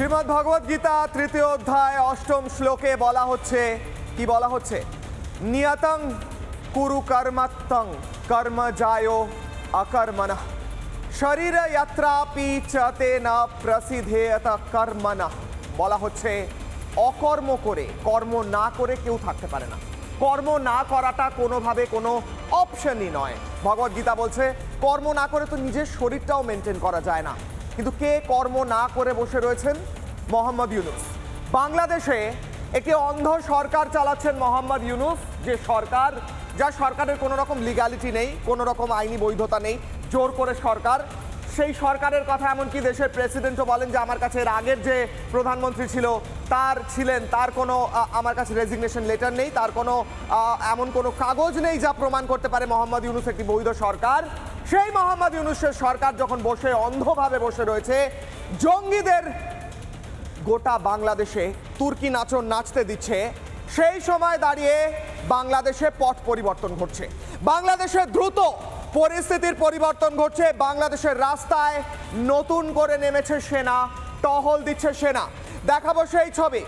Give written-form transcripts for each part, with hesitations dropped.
শ্রীমদ্ ভগবদ গীতা তৃতীয় অধ্যায় অষ্টম শ্লোকে বলা হচ্ছে, কি বলা হচ্ছে? নিয়তং কুরু কর্মত্তং কর্ম জায়ো অকর্মণঃ শরীর ইয়াত্রাপি চতে না প্রসিদ্ধেয়ত কর্মণঃ। বলা হচ্ছে অকর্ম করে, কর্ম না করে কেউ থাকতে পারে না। কর্ম না করাটা কোনোভাবে কোনো অপশনই নয়। ভগবদ গীতা বলছে কর্ম না করে তো নিজের শরীরটাও মেনটেন করা যায় না। কিন্তু কে কর্ম না করে বসে রয়েছেন? মোহাম্মদ ইউনূস। বাংলাদেশে একটি অন্ধ সরকার চালাচ্ছেন মোহাম্মদ ইউনূস, যে সরকার, যা সরকারের কোনো রকম লিগ্যালিটি নেই, কোনো রকম আইনি বৈধতা নেই, জোর করে সরকার। সেই সরকারের কথা এমনকি দেশের প্রেসিডেন্টও বলেন যে আমার কাছে এর আগের যে প্রধানমন্ত্রী তার কোনো আমার কাছে রেজিগনেশন লেটার নেই, তার কোনো এমন কোনো কাগজ নেই যা প্রমাণ করতে পারে মোহাম্মদ ইউনূস একটি বৈধ সরকার। সেই মোহাম্মদ ইউনূসের সরকার যখন বসে অন্ধভাবে বসে রয়েছে, জঙ্গিদের গোটা বাংলাদেশে তুর্কি নাচন নাচতে দিচ্ছে, সেই সময় দাঁড়িয়ে বাংলাদেশে পট পরিবর্তন ঘটছে। বাংলাদেশে দ্রুত পরিস্থিতির পরিবর্তন ঘটছে। বাংলাদেশের রাস্তায় নতুন করে নেমেছে সেনা, টহল দিচ্ছে সেনা। দেখাবো সেই ছবি।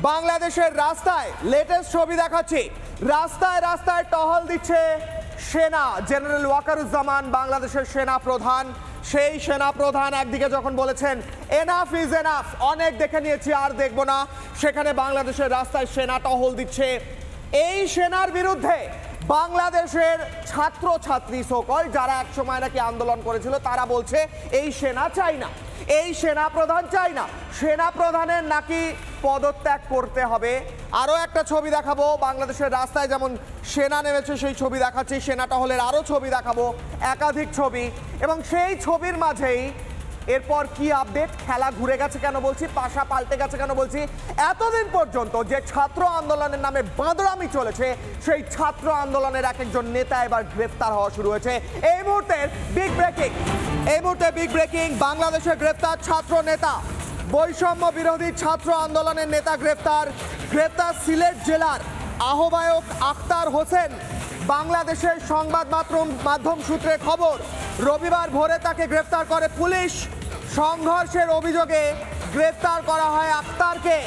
বাংলাদেশের রাস্তায় লেটেস্ট ছবি দেখাচ্ছি। রাস্তায় রাস্তায় টহল দিচ্ছে সেনা। জেনারেল ওয়াকারুজ্জামান বাংলাদেশের সেনা প্রধান। সেই সেনা প্রধান একদিকে যখন বলেছেন এনাফ ইজ এনাফ, অনেক দেখে নিয়েছি আর দেখব না, সেখানে বাংলাদেশের রাস্তায় সেনা টহল দিচ্ছে। এই সেনার বিরুদ্ধে বাংলাদেশের ছাত্রছাত্রী সকল, যারা একসময় নাকি আন্দোলন করেছিল, তারা বলছে এই সেনা চাই না, এই সেনা প্রধান চাই না, সেনা প্রধানের নাকি পদত্যাগ করতে হবে। আরও একটা ছবি দেখাবো। বাংলাদেশের রাস্তায় যেমন সেনা নেমেছে সেই ছবি দেখাচ্ছি, সেনা টহলের আরও ছবি দেখাবো, একাধিক ছবি। এবং সেই ছবির মাঝেই এরপর কি আপডেট? খেলা ঘুরে গেছে কেন বলছি, পাশা পাল্টে গেছে কেন বলছি? এতদিন পর্যন্ত যে ছাত্র আন্দোলনের নামে বাঁদরামি চলেছে, সেই ছাত্র আন্দোলনের এক একজন নেতা এবার গ্রেফতার হওয়া শুরু হয়েছে। এই মুহূর্তে বিগ ব্রেকিং, বাংলাদেশে গ্রেফতার ছাত্র নেতা, বৈষম্য বিরোধী ছাত্র আন্দোলনের নেতা গ্রেফতার সিলেট জেলার আহ্বায়ক আখতার হোসেন। বাংলাদেশের সংবাদ মাধ্যম সূত্রে খবর, রবিবার ভোরে তাকে গ্রেফতার করে পুলিশ। সংঘর্ষের অভিযোগে গ্রেফতার করা হয় আখতারকে।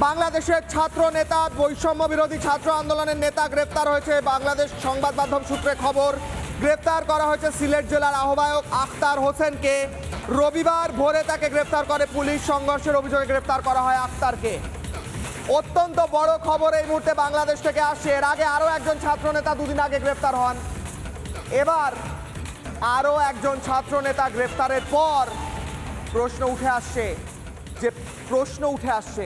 বাংলাদেশের ছাত্র নেতা, বৈষম্য বিরোধী ছাত্র আন্দোলনের নেতা গ্রেফতার হয়েছে। বাংলাদেশ সংবাদ মাধ্যম সূত্রে খবর, গ্রেফতার করা হয়েছে সিলেট জেলার আহ্বায়ক আখতার হোসেনকে। রবিবার ভোরে তাকে গ্রেফতার করে পুলিশ। সংঘর্ষের অভিযোগে গ্রেফতার করা হয় আখতারকে। অত্যন্ত বড় খবর এই মুহূর্তে বাংলাদেশ থেকে আসছে। এর আগে আরও একজন ছাত্র নেতা দুদিন আগে গ্রেফতার হন। এবার আরও একজন ছাত্র নেতা গ্রেফতারের পর প্রশ্ন উঠে আসছে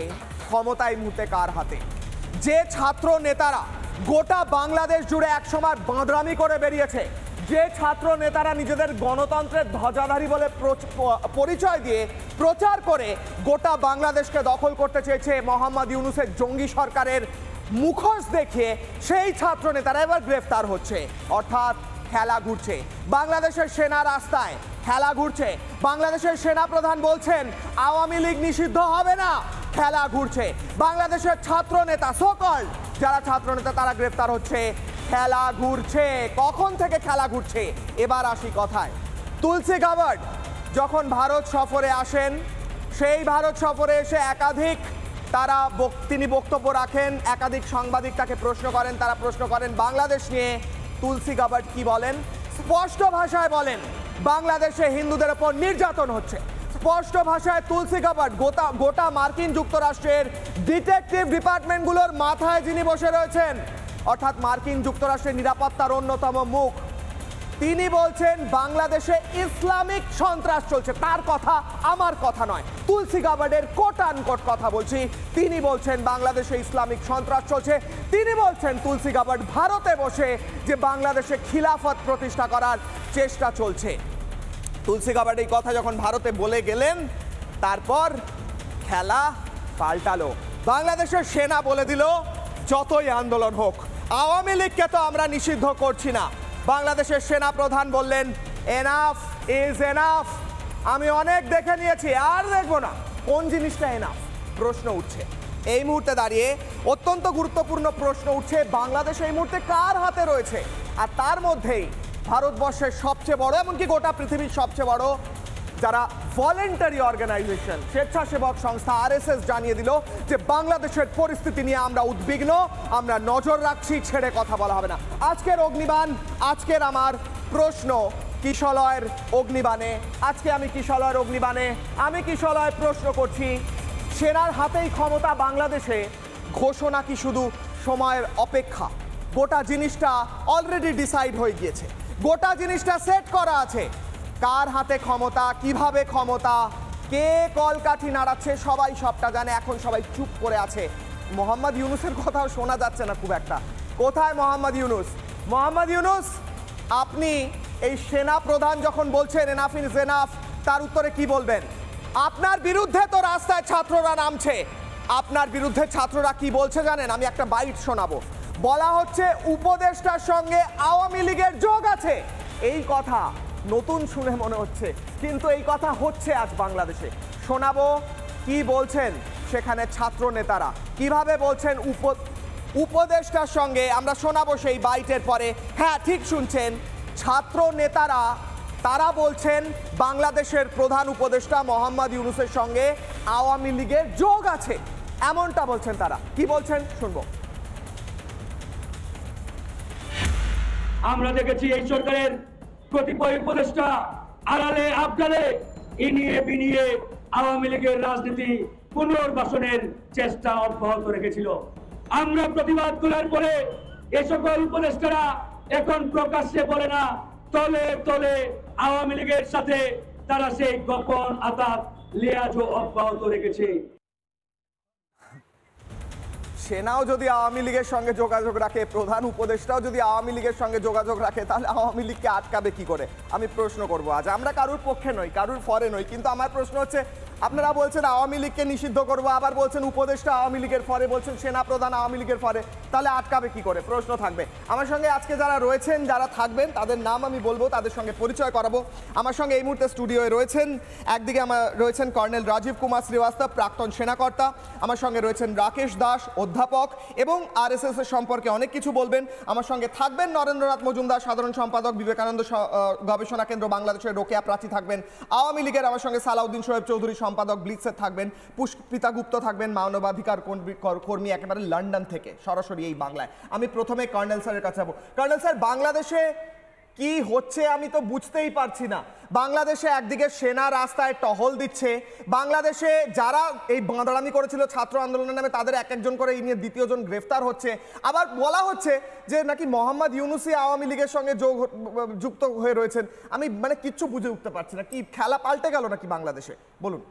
ক্ষমতা এই মুহূর্তে কার হাতে? যে ছাত্র নেতারা গোটা বাংলাদেশ জুড়ে একসময় বাঁদরামি করে বেরিয়েছে, যে ছাত্র নেতারা নিজেদের গণতন্ত্রের ধ্বজাধারী বলে পরিচয় দিয়ে প্রচার করে গোটা বাংলাদেশকে দখল করতে চেয়েছে মোহাম্মদ ইউনূসের জঙ্গি সরকারের মুখোশ দেখিয়ে, সেই ছাত্র নেতারা এবার গ্রেফতার হচ্ছে। অর্থাৎ খেলা ঘুরছে বাংলাদেশের সেনা রাস্তায়, খেলা ঘুরছে। বাংলাদেশের সেনা প্রধান বলছেন আওয়ামী লীগ নিষিদ্ধ হবে না, খেলা ঘুরছে। বাংলাদেশের ছাত্র নেতা সকল যারা ছাত্র নেতা তারা গ্রেফতার হচ্ছে, খেলা ঘুরছে। কখন থেকে খেলা ঘুরছে? এবার আসি কথায়। তুলসী গাবার্ড যখন ভারত সফরে আসেন, সেই ভারত সফরে এসে তিনি বক্তব্য রাখেন, একাধিক সাংবাদিক তাকে প্রশ্ন করেন, তারা প্রশ্ন করেন বাংলাদেশ নিয়ে। তুলসী গাবার্ড কি বলেন? স্পষ্ট ভাষায় বলেন বাংলাদেশে হিন্দুদের ওপর নির্যাতন হচ্ছে। স্পষ্ট ভাষায় তুলসী গাবার্ড গোটা মার্কিন যুক্তরাষ্ট্রের ডিটেকটিভ ডিপার্টমেন্টগুলোর মাথায় যিনি বসে রয়েছেন, অর্থাৎ মার্কিন যুক্তরাষ্ট্রের নিরাপত্তার অন্যতম মুখ, তিনি বলছেন বাংলাদেশে ইসলামিক সন্ত্রাস চলছে। তার কথা, আমার কথা নয়, তুলসী গাবার্ডের কোট আনকোট কথা বলছি। তিনি বলছেন বাংলাদেশে ইসলামিক সন্ত্রাস চলছে। তিনি বলছেন তুলসী গাবার্ড ভারতে বসে যে বাংলাদেশে খিলাফত প্রতিষ্ঠা করার চেষ্টা চলছে। তুলসী গাবার্ড এই কথা যখন ভারতে বলে গেলেন, তারপর খেলা পাল্টালো। বাংলাদেশের সেনা বলে দিল যতই আন্দোলন হোক, আওয়ামী লীগকে তো আমরা নিষিদ্ধ করছি না। বাংলাদেশের সেনা প্রধান বললেন এনাফ ইজ এনাফ, আমি অনেক দেখে নিয়েছি আর দেখব না। কোন জিনিসটা এনাফ? প্রশ্ন উঠছে এই মুহূর্তে দাঁড়িয়ে। অত্যন্ত গুরুত্বপূর্ণ প্রশ্ন উঠছে, বাংলাদেশ এই মুহূর্তে কার হাতে রয়েছে? আর তার মধ্যেই ভারতবর্ষের সবচেয়ে বড়, এমনকি গোটা পৃথিবীর সবচেয়ে বড় যারা ভলেন্টারি অর্গানাইজেশন স্বেচ্ছাসেবক সংস্থা আরএসএস জানিয়ে দিল যে বাংলাদেশের পরিস্থিতি নিয়ে আমরা উদ্বিগ্ন, আমরা নজর রাখছি, ছেড়ে কথা বলা হবে না। আজকের অগ্নিবাণ, আজকের আমার প্রশ্ন কিশলয়ের অগ্নিবাণে, আজকে আমি কিশলয়ের অগ্নিবাণে আমি কিশলয় প্রশ্ন করছি, সেনার হাতেই ক্ষমতা বাংলাদেশে, ঘোষণা কি শুধু সময়ের অপেক্ষা? গোটা জিনিসটা অলরেডি ডিসাইড হয়ে গিয়েছে, গোটা জিনিসটা সেট করা আছে। কার হাতে ক্ষমতা, কিভাবে ক্ষমতা, কে কলকাঠি নাড়াচ্ছে সবাই সবটা জানে। এখন সবাই চুপ করে আছে। মোহাম্মদ ইউনুসের কথাও শোনা যাচ্ছে না খুব একটা। কোথায় মোহাম্মদ ইউনুস? মোহাম্মদ ইউনুস, আপনি এই সেনা প্রধান যখন বলছেন এনাফ ইজ এনাফ, তার উত্তরে কি বলবেন? আপনার বিরুদ্ধে তো রাস্তায় ছাত্ররা নামছে, আপনার বিরুদ্ধে ছাত্ররা কি বলছে জানেন? আমি একটা বাইট শোনাবো। বলা হচ্ছে উপদেষ্টার সঙ্গে আওয়ামী লীগের যোগ আছে। এই কথা নতুন শুনে মনে হচ্ছে, কিন্তু এই কথা হচ্ছে আজ বাংলাদেশে। শোনাবো কি বলছেন সেখানে ছাত্র নেতারা, কিভাবে বলছেন উপদেষ্টার সঙ্গে। আমরা শোনাবো সেই বাইটের পরে। হ্যাঁ, ঠিক শুনছেন, ছাত্র নেতারা তারা বলছেন বাংলাদেশের প্রধান উপদেষ্টা মোহাম্মদ ইউনুসের সঙ্গে আওয়ামী লীগের যোগ আছে, এমনটা বলছেন তারা। কি বলছেন শুনবো। আমরা দেখেছি এই সরকারের কতিপয় উপদেষ্টা আড়ালে আবডালে ইনিয়ে বিনিয়ে আওয়ামী লীগের রাজনীতি পুনর্বাসনের চেষ্টা অব্যাহত রেখেছিল। আমরা প্রতিবাদ করার পরে এই সকল উপদেষ্টারা এখন প্রকাশ্যে বলে না, তলে তলে আওয়ামী লীগের সাথে তারা সেই গোপন আতাত লিয়াজও অব্যাহত রেখেছে। সেনাও যদি আওয়ামী লীগের সঙ্গে যোগাযোগ রাখে, প্রধান উপদেষ্টাও যদি আওয়ামী লীগের সঙ্গে যোগাযোগ রাখে, তাহলে আওয়ামী লীগকে আটকাবে কি করে? আমি প্রশ্ন করব আজ। আমরা কারুর পক্ষে নই, কারুর ফরে নই, কিন্তু আমার প্রশ্ন হচ্ছে, আপনারা বলছেন আওয়ামী লীগকে নিষিদ্ধ করবো, আবার বলছেন উপদেষ্টা আওয়ামী লীগের ফরে, বলছেন সেনা প্রধান আওয়ামী লীগের ফরে, তাহলে আটকাবে কি করে? প্রশ্ন থাকবে। আমার সঙ্গে আজকে যারা রয়েছেন, যারা থাকবেন, তাদের নাম আমি বলবো, তাদের সঙ্গে পরিচয় করাবো। আমার সঙ্গে এই মুহূর্তে স্টুডিওয়ে রয়েছেন, একদিকে আমার রয়েছেন কর্নেল রাজীব কুমার শ্রীবাস্তব, প্রাক্তন সেনাকর্তা। আমার সঙ্গে রয়েছেন রাকেশ দাস, অধ্যাপক, এবং আরএসএস এর সম্পর্কে অনেক কিছু বলবেন। আমার সঙ্গে থাকবেন নরেন্দ্রনাথ মজুমদার, সাধারণ সম্পাদক, বিবেকানন্দ গবেষণা কেন্দ্র বাংলাদেশের, রোকেয়া প্রাচী থাকবেন আওয়ামী লীগের। আমার সঙ্গে সালাউদ্দিন শোয়েব চৌধুরী, সম্পাদক, ব্লিটসের থাকবেন। পুষ্পিতা গুপ্ত থাকবেন, মানবাধিকার কর্মী, একেবারে লন্ডন থেকে সরাসরি এই বাংলায়। আমি প্রথমে কর্নেল স্যারের কাছে যাবো। কর্নেল স্যার, বাংলাদেশে কি হচ্ছে আমি তো বুঝতেই পারছি না। বাংলাদেশে একদিকে সেনা রাস্তায় টহল দিচ্ছে, বাংলাদেশে যারা এই বাঁদরামি করেছিল ছাত্র আন্দোলনের নামে তাদের এক একজন করে এই নিয়ে দ্বিতীয়জন গ্রেফতার হচ্ছে। আবার বলা হচ্ছে যে নাকি মোহাম্মদ ইউনুসই আওয়ামী লীগের সঙ্গে যুক্ত হয়ে রয়েছেন। আমি মানে কিচ্ছু বুঝে উঠতে পারছি না, কি খেলা পাল্টে গেল নাকি বাংলাদেশে? বলুন।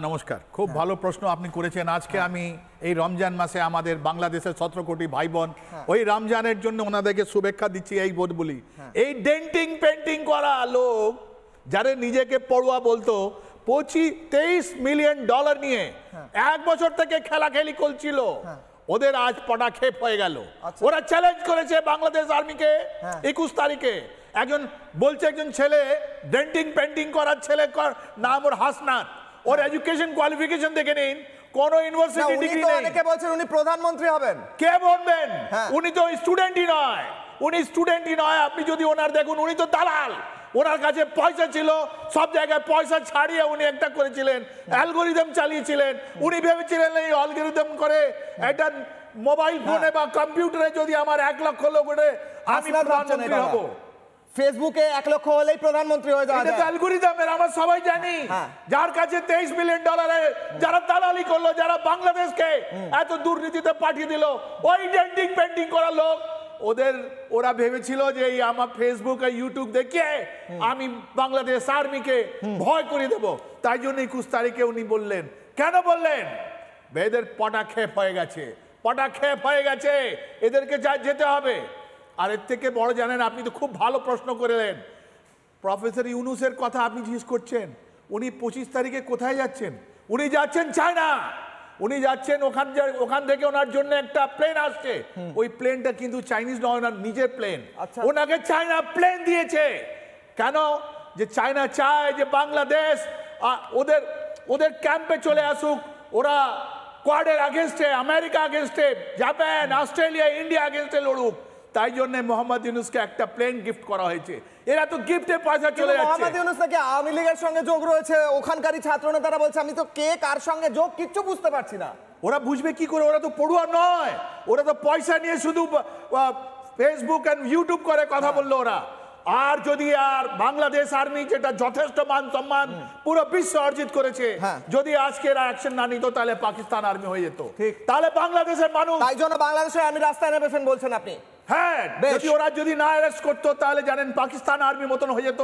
নমস্কার, খুব ভালো প্রশ্ন আপনি করেছেন। আজকে আমি এই রমজান মাসে আমাদের বাংলাদেশের 17 কোটি ভাই বোন ওই রমজানের জন্য ওনাদেরকে শুভেচ্ছা দিচ্ছি। এই বোধ বলি, এই ডেন্টিং পেন্টিং করা লোক যারা নিজেকে পড়ুয়া বলতো, 23 মিলিয়ন ডলার নিয়ে এক বছর থেকে খেলাখেলি করছিল, ওদের আজ পটাক্ষেপ হয়ে গেল। ওরা চ্যালেঞ্জ করেছে বাংলাদেশ আর্মিকে 21 তারিখে। একজন বলছে, একজন ছেলে ডেন্টিং পেন্টিং করার ছেলে, নাম ওর হাসনাত, ওর এডুকেশন কোয়ালিফিকেশন দেখে নিন, কোন ইউনিভার্সিটি ডিগ্রি নেই। অনেকে বলছেন উনি প্রধানমন্ত্রী হবেন। কে বলবেন? উনি তো স্টুডেন্টই নয়, উনি স্টুডেন্টই নয়। আপনি যদি ওনার দেখুন, উনি তো দালাল। ওনার কাছে পয়সা ছিল, সব জায়গায় পয়সা ছাড়িয়ে উনি একটা করেছিলেন, অ্যালগোরিদম চালিয়েছিলেন। উনি ভেবেছিলেন এই অ্যালগোরিদম করে একটা মোবাইল ফোনে বা কম্পিউটারে যদি আমার 1 লক্ষ লোক ওঠে, আমি প্রধানমন্ত্রী হব। ফেসবুকে 1 লক্ষ হলেই প্রধানমন্ত্রী হয়ে যাওয়া যায়। এটা অ্যালগরিদমের, আমরা সবাই জানি। যার কাছে 23 মিলিয়ন ডলারে যারা দালালি করলো, যারা বাংলাদেশকে এত দুর্নীতিতে পাঠিয়ে দিল, ওই ডেন্টিং পেন্টিং করা লোক, ওরা ভেবেছিল যে এই আমার ফেসবুক আর ইউটিউব দেখে আমি বাংলাদেশ আর্মিকে ভয় করে দেব। তাই জন্য 21 তারিখে উনি বললেন। কেন বললেন? এদের পটাক্ষেপ হয়ে গেছে, পটাক্ষেপ হয়ে গেছে, এদেরকে যেতে হবে। আর এর থেকে বড় জানেন, আপনি তো খুব ভালো প্রশ্ন করলেন, প্রফেসর ইউনুসের কথা আপনি জিজ্ঞেস করছেন। উনি 25 তারিখে কোথায় যাচ্ছেন? উনি যাচ্ছেন চায়না। উনি যাচ্ছেন, ওখান থেকে ওনার জন্য একটা প্লেন আসছে। ওই প্লেনটা কিন্তু চাইনিজ নয়, ওনার নিজের প্লেন। ওনাকে চায়না প্লেন দিয়েছে। কেন? যে চায়না চায় যে বাংলাদেশ ওদের ক্যাম্পে চলে আসুক, ওরা কোয়াডের আগেনস্টে, আমেরিকা আগেনস্টে, জাপান, অস্ট্রেলিয়া, ইন্ডিয়া আগেনস্টে লড়ুক। তাই জন্য মোহাম্মদ ইউনূসকে একটা প্লেন গিফট করা হয়েছে। এরা তো গিফটে পয়সা চলে যাচ্ছে। মোহাম্মদ ইউনূস নাকি আওয়ামী লীগের সঙ্গে যোগ রয়েছে, ওখানকারই ছাত্র নেতারা বলছে। আমি তো কে কার সঙ্গে যোগ কিচ্ছু বুঝতে পারছি না। ওরা বুঝবে কি করে? ওরা তো পড়ুয়া নয়, ওরা তো পয়সা নিয়ে শুধু ফেসবুক এন্ড ইউটিউব করে কথা বললো ওরা। আর যদি আর বাংলাদেশ আর্মি যেটা যথেষ্ট মান সম্মান পুরো বিশ্ব অর্জিত করেছে, যদি আজকে এরা অ্যাকশন না নিত তাহলে পাকিস্তান আর্মি হয়ে যেত। তাহলে বাংলাদেশের মানুষ, তাই জন্য বাংলাদেশের আর্মি রাস্তায় নেমেছেন বলছেন আপনি? হ্যাঁ, যদি ওরা যদি না অ্যারেস্ট করতো তাহলে জানেন পাকিস্তান আর্মি মতন হয়ে যেত।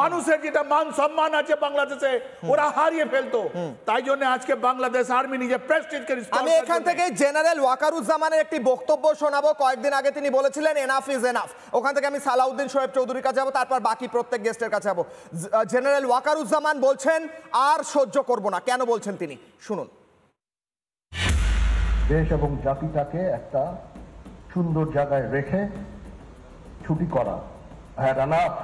মানুষের যেটা মান সম্মান আছে বাংলাদেশে ওরা হারিয়ে ফেলতো। তাই জন্য আজকে বাংলাদেশ আর্মি নিজে প্রেস্টিজকে রিস্টোর। আমি এখান থেকে জেনারেল ওয়াকারুজ্জামানের একটি বক্তব্য শোনাবো। কয়েকদিন আগে তিনি বলেছিলেন এনাফ ইজ এনাফ। ওখান থেকে আমি সালাউদ্দিন শোয়েব চৌধুরীর কাছে যাবো, তারপর বাকি প্রত্যেক গেস্টের কাছে যাবো। জেনারেল ওয়াকারুজ্জামান বলছেন আর সহ্য করব না। কেন বলছেন তিনি শুনুন। দেশ এবং জাতিটাকে একটা সুন্দর জায়গায় রেখে ছুটি করা। I had enough.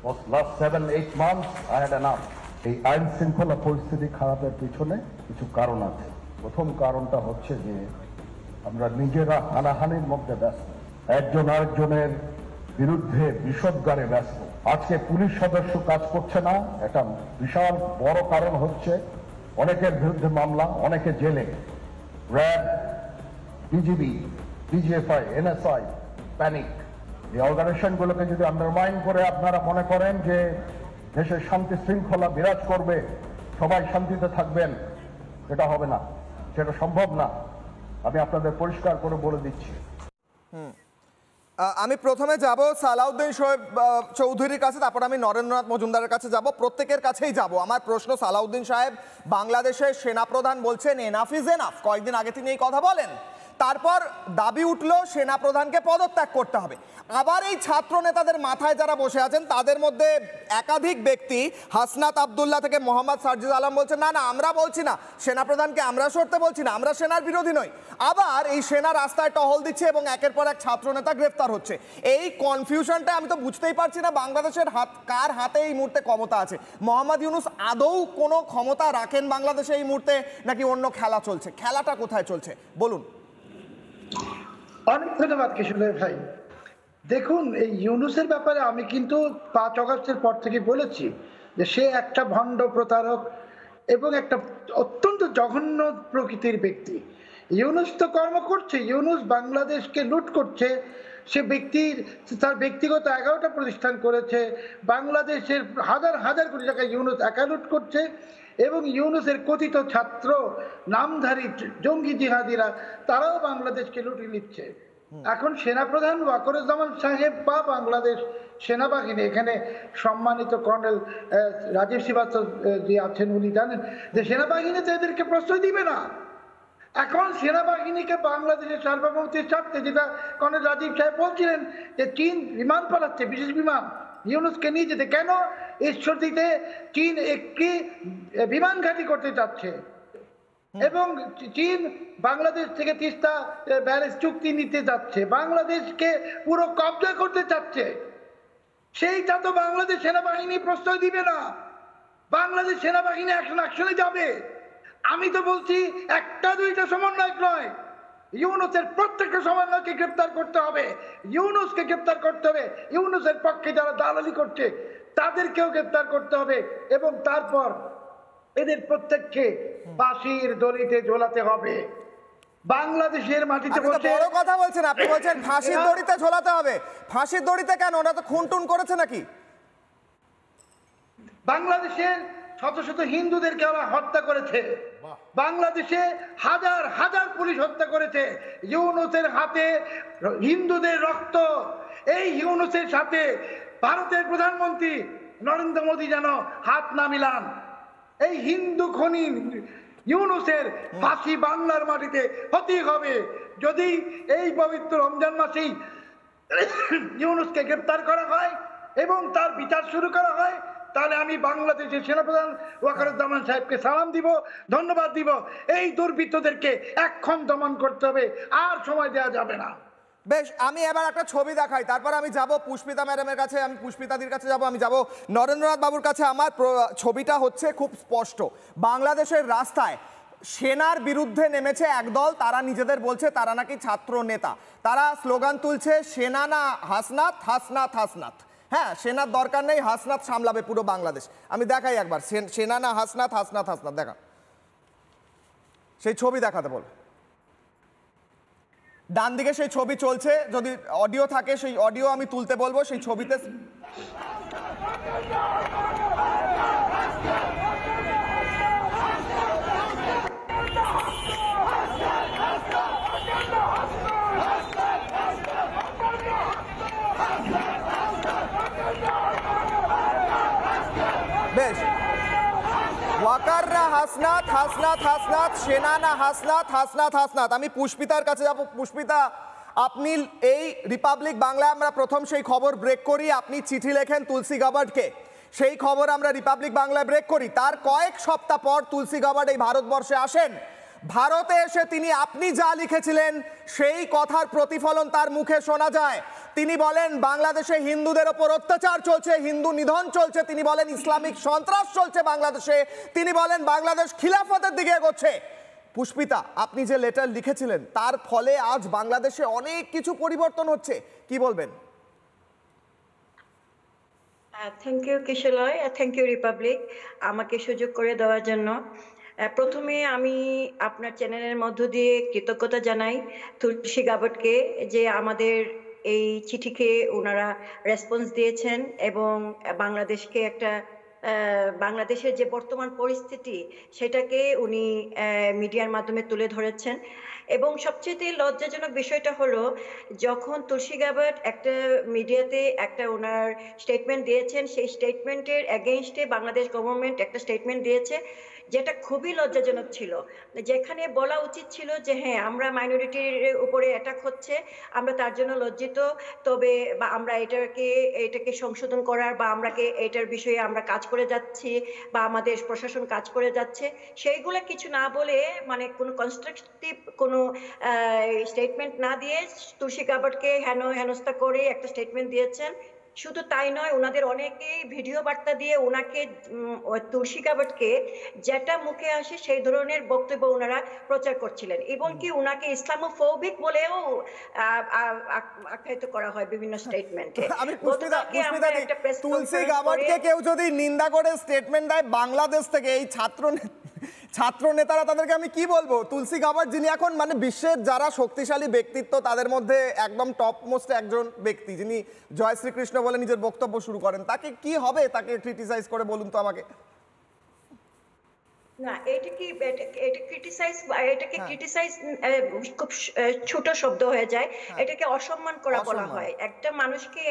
For last 7-8 months I had enough. এই আইন শৃঙ্খলা পরিস্থিতি খারাপের পিছনে কিছু কারণ আছে। প্রথম কারণটা হচ্ছে যে আমরা নিজেরা হানাহানির মধ্যে ব্যস্ত, একজন আরেকজনের বিরুদ্ধে বিষোদ্গারে ব্যস্ত। আজকে পুলিশ সদস্য কাজ করছে না, এটা বিশাল বড় কারণ হচ্ছে অনেকের বিরুদ্ধে মামলা, অনেকে জেলে। RAB, BGB, DGFI, NSI, panic, এই অর্গানাইজেশনগুলোকে যদি আন্ডারমাইন করে আপনারা মনে করেন যে দেশের শান্তি শৃঙ্খলা বিরাজ করবে, সবাই শান্তিতে থাকবেন, এটা হবে না, সেটা সম্ভব না। আমি আপনাদের পরিষ্কার করে বলে দিচ্ছি। আমি প্রথমে যাব সালাউদ্দিন শোয়েব চৌধুরীর কাছে, তারপর আমি নরেন্দ্রনাথ মজুমদারের কাছে যাব, প্রত্যেকের কাছেই যাব। আমার প্রশ্ন, সালাউদ্দিন সাহেব, বাংলাদেশের সেনাপ্রধান বলছেন এনাফ ইজ এনাফ। কয়েকদিন আগে তিনি এই কথা বলেন, তারপর দাবি উঠলো সেনাপ্রধানকে পদত্যাগ করতে হবে। আবার এই ছাত্র নেতাদের মাথায় যারা বসে আছেন তাদের মধ্যে একাধিক ব্যক্তি, হাসনাত আবদুল্লাহ থেকে মোহাম্মদ সার্জিদ আলম বলছেন না না আমরা বলছি না, সেনাপ্রধানকে আমরা সরতে বলছি না, আমরা সেনার বিরোধী নই। আবার এই সেনা রাস্তায় টহল দিচ্ছে এবং একের পর এক ছাত্র নেতা গ্রেফতার হচ্ছে। এই কনফিউশনটা আমি তো বুঝতেই পারছি না বাংলাদেশের কার হাতে এই মুহূর্তে ক্ষমতা আছে। মোহাম্মদ ইউনূস আদৌ কোনো ক্ষমতা রাখেন বাংলাদেশে এই মুহূর্তে, নাকি অন্য খেলা চলছে? খেলাটা কোথায় চলছে বলুন। অনেক ধন্যবাদ কিশোর ভাই। দেখুন, এই ইউনূসের ব্যাপারে আমি কিন্তু 5 আগস্টের পর থেকে বলেছি যে সে একটা ভণ্ড প্রতারক এবং একটা অত্যন্ত জঘন্য প্রকৃতির ব্যক্তি। ইউনূস তো কর্ম করছে, ইউনূস বাংলাদেশকে লুট করছে। সে তার ব্যক্তিগত 11টা প্রতিষ্ঠান করেছে, বাংলাদেশের হাজার হাজার কোটি টাকা ইউনূস একা লুট করছে। এবং ইউনূসের কথিত ছাত্র নামধারী জঙ্গি জিহাদিরা তারাও বাংলাদেশকে লুটে নিচ্ছে। এখন সেনাপ্রধান ওয়াকারুজ্জামান সাহেব বা বাংলাদেশ সেনাবাহিনী, এখানে সম্মানিত কর্নেল রাজীব শ্রীবাস্তব যে আছেন উনি জানেন যে সেনাবাহিনী তো এদেরকে প্রশ্রয় দিবে না। এখন সেনাবাহিনীকে বাংলাদেশের সার্বভৌমত্বের স্বার্থে, যেটা কর্নেল রাজীব সাহেব বলছিলেন যে চীন বিমান পাঠাচ্ছে, বিশেষ বিমান ইউনূসকে নিয়ে যেতে। কেন? ঈশ্বরদীতে চীন একটি বিমান ঘাঁটি করতে চাচ্ছে এবং চীন বাংলাদেশ থেকে তিস্তা ব্যারেজ চুক্তি নিতে যাচ্ছে, বাংলাদেশকে পুরো কবজা করতে চাচ্ছে। সেইটা তো বাংলাদেশ সেনাবাহিনী প্রশ্রয় দিবে না। বাংলাদেশ সেনাবাহিনী অ্যাকশনে যাবে। আমি তো বলছি একটা দুইটা সমন্বয়ক নয়, ইউনূসের প্রত্যেকটা সমন্বয়কে গ্রেপ্তার করতে হবে, ইউনূসকে গ্রেপ্তার করতে হবে, ইউনূসের পক্ষে যারা দালালি করছে তাদেরকেও গ্রেপ্তার করতে হবে এবং তারপর এদের প্রত্যেককে ফাঁসির দড়িতে ঝোলাতে হবে। বাংলাদেশের মাটিতে বসে বড় কথা বলছেন আপনি, বলছেন ফাঁসির দড়িতে ঝোলাতে হবে। ফাঁসির দড়িতে কেন? ওরা তো খুন-টুন করেছে নাকি? বাংলাদেশের শত শত হিন্দুদেরকে ওরা হত্যা করেছে, বাংলাদেশে হাজার হাজার পুলিশ হত্যা করেছে। ইউনূসের হাতে হিন্দুদের রক্ত। এই ইউনূসের সাথে ভারতের প্রধানমন্ত্রী নরেন্দ্র মোদী যেন হাত না মিলান। এই হিন্দু খনি ইউনূসের ফাঁসি বাংলার মাটিতে হতেই হবে। যদি এই পবিত্র রমজান মাসেই ইউনূসকে গ্রেপ্তার করা হয় এবং তার বিচার শুরু করা হয়, তাহলে আমি বাংলাদেশের সেনাপ্রধান ওয়াকারুজ্জামান সাহেবকে সালাম দিব, ধন্যবাদ দিব। এই দুর্বৃত্তদেরকে এক্ষণ দমন করতে হবে, আর সময় দেওয়া যাবে না। বেশ, আমি এবার একটা ছবি দেখাই, তারপর আমি যাব পুষ্পিতা ম্যাডামের কাছে, আমি পুষ্পিতাদির কাছে যাব, আমি যাব নরেন্দ্রনাথ বাবুর কাছে। আমার ছবিটা হচ্ছে খুব স্পষ্ট। বাংলাদেশের রাস্তায় সেনার বিরুদ্ধে নেমেছে একদল, তারা নিজেদের বলছে তারা নাকি ছাত্র নেতা, তারা স্লোগান তুলছে সেনা না হাসনাত, হাসনাত হাসনাত। হ্যাঁ, সেনার দরকার নেই, হাসনাত সামলাবে পুরো বাংলাদেশ। আমি দেখাই একবার, সেনা না হাসনাত, হাসনাত হাসনাত, দেখা সেই ছবি দেখাতে বল। ডান দিকে সেই ছবি চলছে, যদি অডিও থাকে সেই অডিও আমি তুলতে বলবো। সেই ছবিতে বেশ, ওয়াকাররা হাসনাত, হাসনাত হাসনাত, সেনা না হাসনাত, হাসনাত হাসনাত। আমি পুষ্পিতার কাছে যাব। পুষ্পিতা, আপনি এই রিপাবলিক বাংলায় আমরা প্রথম সেই খবর ব্রেক করি, আপনি চিঠি লেখেন তুলসী গাবার্ডকে, সেই খবর আমরা রিপাবলিক বাংলায় ব্রেক করি। তার কয়েক সপ্তাহ পর তুলসী গাবার্ড এই ভারতবর্ষে আসেন। ভারতে এসে তিনি আপনি যা লিখেছিলেন সেই কথার প্রতিফলন তার মুখে শোনা যায়। তিনি বলেন বাংলাদেশে হিন্দুদের ওপর অত্যাচার চলছে, হিন্দু নিধন চলছে। তিনি বলেন ইসলামিক সন্ত্রাস চলছে বাংলাদেশে। তিনি বলেন বাংলাদেশ খিলাফতের দিকে এগোচ্ছে। পুষ্পিতা, আপনি যে লেটার লিখেছিলেন তার ফলে আজ বাংলাদেশে অনেক কিছু পরিবর্তন হচ্ছে, কি বলবেন? Thank you Kishalay, thank you Republic আমাকে সুযোগ করে দেওয়ার জন্য। প্রথমে আমি আপনার চ্যানেলের মধ্য দিয়ে কৃতজ্ঞতা জানাই তুলসী গাবার্ডকে, যে আমাদের এই চিঠিকে ওনারা রেসপন্স দিয়েছেন এবং বাংলাদেশকে একটা বাংলাদেশের যে বর্তমান পরিস্থিতি সেটাকে উনি মিডিয়ার মাধ্যমে তুলে ধরেছেন। এবং সবচেয়ে লজ্জাজনক বিষয়টা হলো, যখন তুলসী গাবার্ড একটা মিডিয়াতে একটা ওনার স্টেটমেন্ট দিয়েছেন, সেই স্টেটমেন্টের এগেইনস্টে বাংলাদেশ গভর্নমেন্ট একটা স্টেটমেন্ট দিয়েছে, যেটা খুবই লজ্জাজনক ছিল। যেখানে বলা উচিত ছিল যে হ্যাঁ, আমরা মাইনরিটির উপরে অ্যাটাক হচ্ছে, আমরা তার জন্য লজ্জিত, তবে বা আমরা এটাকে সংশোধন করার বা এটার বিষয়ে আমরা কাজ করে যাচ্ছি বা আমাদের প্রশাসন কাজ করে যাচ্ছে, সেইগুলো কিছু না বলে, মানে কোনো কনস্ট্রাকটিভ কোনো স্টেটমেন্ট না দিয়ে তুলসী গাবার্ডকে হেনস্থা করে একটা স্টেটমেন্ট দিয়েছেন। শুধু তাই নয়, ওনাদের অনেকেই ভিডিও বার্তা দিয়ে ওনাকে, তুলসী গাবার্ডকে যেটা মুখে আসে সেই ধরনের বক্তব্য ওনারা প্রচার করছিলেন, এবং কি ওনাকে ইসলামোফোবিক বলেও আখ্যায়িত করা হয় বিভিন্ন স্টেটমেন্টে। আমি তুলসী গাবার্ডকে কেউ যদি নিন্দা করে স্টেটমেন্ট দেয় বাংলাদেশ থেকে, এই ছাত্র নেতারা, তাদেরকে আমি কি বলবো? তুলসী গাবার্ড যিনি এখন মানে বিশ্বের যারা শক্তিশালী ব্যক্তিত্ব তাদের মধ্যে একদম টপ মোস্ট একজন ব্যক্তি, যিনি জয় শ্রীকৃষ্ণ বলে নিজের বক্তব্য শুরু করেন, তাকে কি হবে তাকে ক্রিটিসাইজ করে, বলুন তো আমাকে। না, এটাকে ক্রিটিসাইজ খুব ছোট শব্দ হয়ে যায়, এটাকে অসম্মান করা বলা হয়। একটা মানুষকে